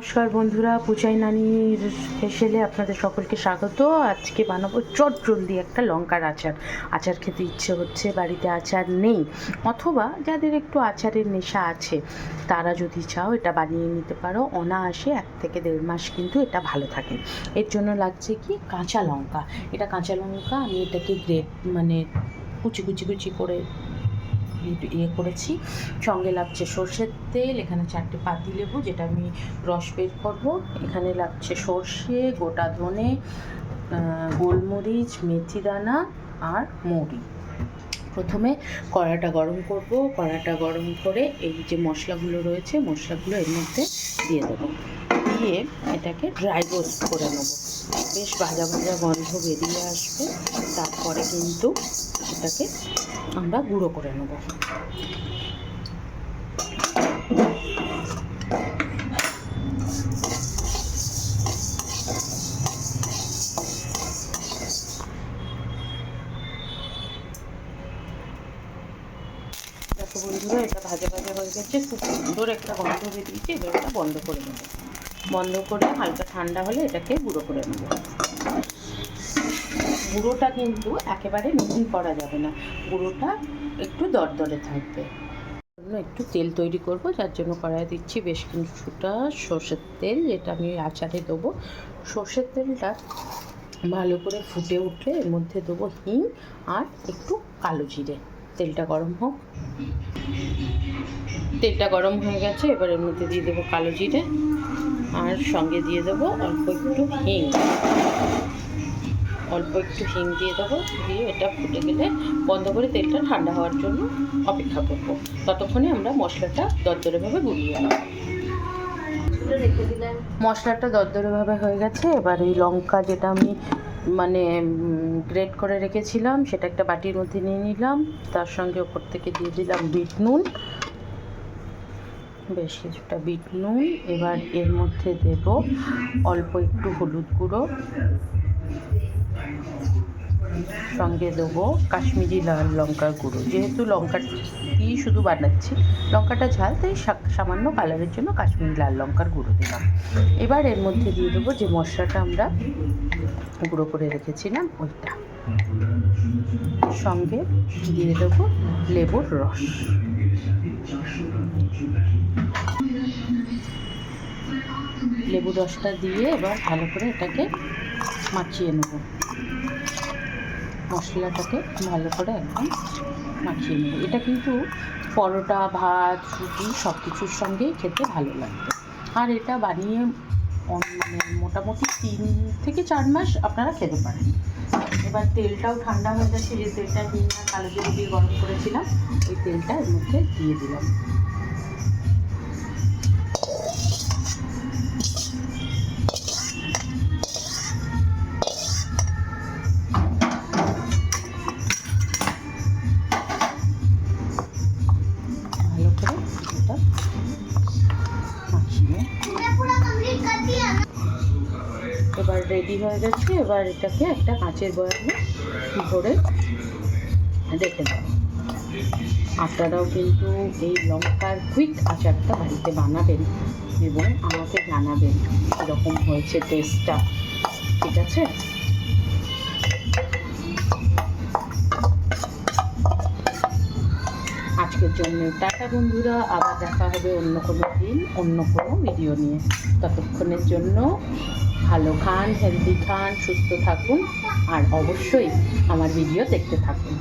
নমস্কার বন্ধুরা, পূজাই নানির স্পেশালে আপনাদের সকলকে স্বাগত। আজকে বানাবো চটজলদি একটা লঙ্কার আচার। আচার খেতে ইচ্ছে হচ্ছে, বাড়িতে আচার নেই, অথবা যাদের একটু আচারের নেশা আছে তারা যদি চাও এটা বানিয়ে নিতে পারো। অনায়াসে 1 থেকে 1.5 মাস কিন্তু এটা ভালো থাকে। এর জন্য লাগছে কি, কাঁচা লঙ্কা। এটা কাঁচা লঙ্কা আমি এটাকে কুচি কুচি কুচি করে করেছি। সঙ্গে লাগছে সর্ষের তেল, এখানে 4টে পাতিলেবু যেটা আমি রস বের করবো। এখানে লাগছে সর্ষে, গোটা ধনে, গোলমরিচ, মেথি দানা আর মৌরি। প্রথমে কড়াটা গরম করব। কড়াটা গরম করে এই যে মশলাগুলো রয়েছে, মশলাগুলো এর মধ্যে দিয়ে দেবো। দিয়ে এটাকে ড্রাই রোস্ট করে নেবো। বেশ ভাজা ভাজা গন্ধ বেরিয়ে আসবে, তারপরে কিন্তু এটাকে আমরা গুঁড়ো করে নেব। দেখো বন্ধুরা, এটা ভাজা ভাজা হয়ে গেছে, খুব সুন্দর একটা গন্ধ বেরিয়েছে। এবার এটা বন্ধ করে নেব। বন্ধ করে হালকা ঠান্ডা হলে এটাকে গুঁড়ো করে নেব। গুঁড়োটা কিন্তু একেবারে মিহি করা যাবে না, গুঁড়োটা একটু দরদরে থাকবে। একটু তেল তৈরি করব, যার জন্য কড়াই দিচ্ছি বেশ কিছুটা সর্ষের তেল, যেটা আমি আচারে দেবো। সর্ষের তেলটা ভালো করে ফুটে উঠলে এর মধ্যে দেবো হিং আর একটু কালো জিরে। তেলটা গরম হোক। তেলটা গরম হয়ে গেছে, এবার এর মধ্যে দিয়ে দেবো কালো জিরে আর সঙ্গে দিয়ে দেবো অল্প একটু হিং। দিয়ে দেবো। দিয়ে এটা ফুটে গেলে বন্ধ করে তেলটা ঠান্ডা হওয়ার জন্য অপেক্ষা করব। ততক্ষণে আমরা মশলাটা দরদরেভাবে গুলিয়ে নেব। মশলাটা দরদরেভাবে হয়ে গেছে। এবার এই লঙ্কা যেটা আমি গ্রেট করে রেখেছিলাম সেটা একটা বাটির মধ্যে নিয়ে নিলাম। তার সঙ্গে ওপর থেকে দিয়ে দিলাম বিট নুন, বেশ কিছুটা বিট নুন। এবার এর মধ্যে দেব অল্প একটু হলুদ গুঁড়ো, সঙ্গে দেবো কাশ্মীরি লাল লঙ্কার গুঁড়ো। যেহেতু লঙ্কাটি শুধু বানাচ্ছি, লঙ্কাটা ঝাল, তাই সামান্য কালারের জন্য কাশ্মীরি লাল লঙ্কার গুঁড়ো দিলাম। এবার এর মধ্যে দিয়ে দেবো যে মশলাটা আমরা গুঁড়ো করে রেখেছিলাম ওইটা। সঙ্গে দিয়ে দেবো লেবুর রস। লেবুর রসটা দিয়ে এবার ভালো করে এটাকে মাখিয়ে নেব। মশলাটাকে ভালো করে একদম মাখিয়ে নেব। এটা কিন্তু পরোটা, ভাত, রুটি সব কিছুর সঙ্গেই খেতে ভালো লাগবে। আর এটা বানিয়ে মোটামুটি 3 থেকে 4 মাস আপনারা খেতে পারেন। এবার তেলটাও ঠান্ডা হয়ে যাচ্ছে। যে তেলটা হিং আর কালো জিরে দিয়ে গরম করেছিলাম, ওই তেলটা এর মধ্যে দিয়ে দিলাম। ভালো করে এটা মাখিয়ে এবার রেডি হয়ে গেছে। এবার এটাকে একটা কাঁচের বয়ামে ভরে রেখে দেব। আপনারাও কিন্তু এই লঙ্কার কুইক আচারটা বাড়িতে বানাবেন এবং আমাকে জানাবেন কীরকম হয়েছে টেস্টটা। ঠিক আছে? আজকের জন্য টাটা বন্ধুরা, আবার দেখা হবে অন্য কোনো দিন অন্য কোনো ভিডিও নিয়ে। ততক্ষণের জন্য ভালো খান, হেলদি খান, সুস্থ থাকুন আর অবশ্যই আমার ভিডিও দেখতে থাকুন।